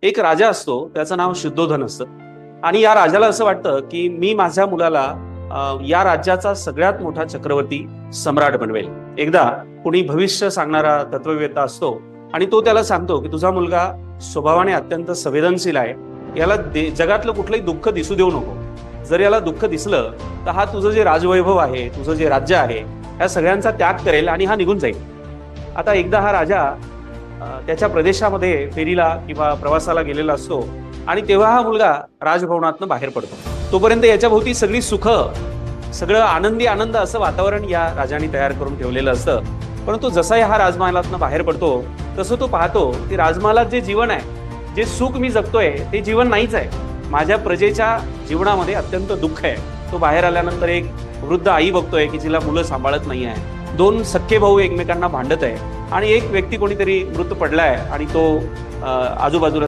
एक राजा असतो, त्याचं नाव शुद्धोधन असतं. आणि या राजाला असं वाटतं की मी माझ्या मुलाला या राज्याचा सगळ्यात मोठा चक्रवर्ती सम्राट बनवेल. एकदा कुणी भविष्य सांगणारा तत्ववेत्ता असतो आणि तो त्याला सांगतो की तुझा मुलगा स्वभावाने अत्यंत संवेदनशील आहे, याला जगातलं कुठलंही दुःख दिसू देऊ नको. जर याला दुःख दिसलं तर हा तुझं जे राजवैभव आहे, तुझं जे राज्य आहे, या सगळ्यांचा त्याग करेल आणि हा निघून जाईल. आता एकदा हा राजा त्याच्या प्रदेशामध्ये फेरीला किंवा प्रवासाला गेलेला असतो आणि तेव्हा हा मुलगा राजभवनातनं बाहेर पडतो. तोपर्यंत याच्या भोवती सगळी सुख, सगळं आनंदी आनंद असं वातावरण या राजाने तयार करून ठेवलेलं असतं. परंतु जसा हा राजमहालातनं बाहेर पडतो तसं तो पाहतो की राजमहालात जे जीवन आहे, जे सुख मी जगतोय ते जीवन नाहीच आहे. माझ्या प्रजेच्या जीवनामध्ये अत्यंत दुःख आहे. तो बाहेर आल्यानंतर एक वृद्ध आई बघतोय की जिला मुलं सांभाळत नाही आहे. दोन सख्खे भाऊ एकमेकांना भांडत आहे आणि एक व्यक्ती कोणीतरी मृत पडलाय आणि तो आजूबाजूला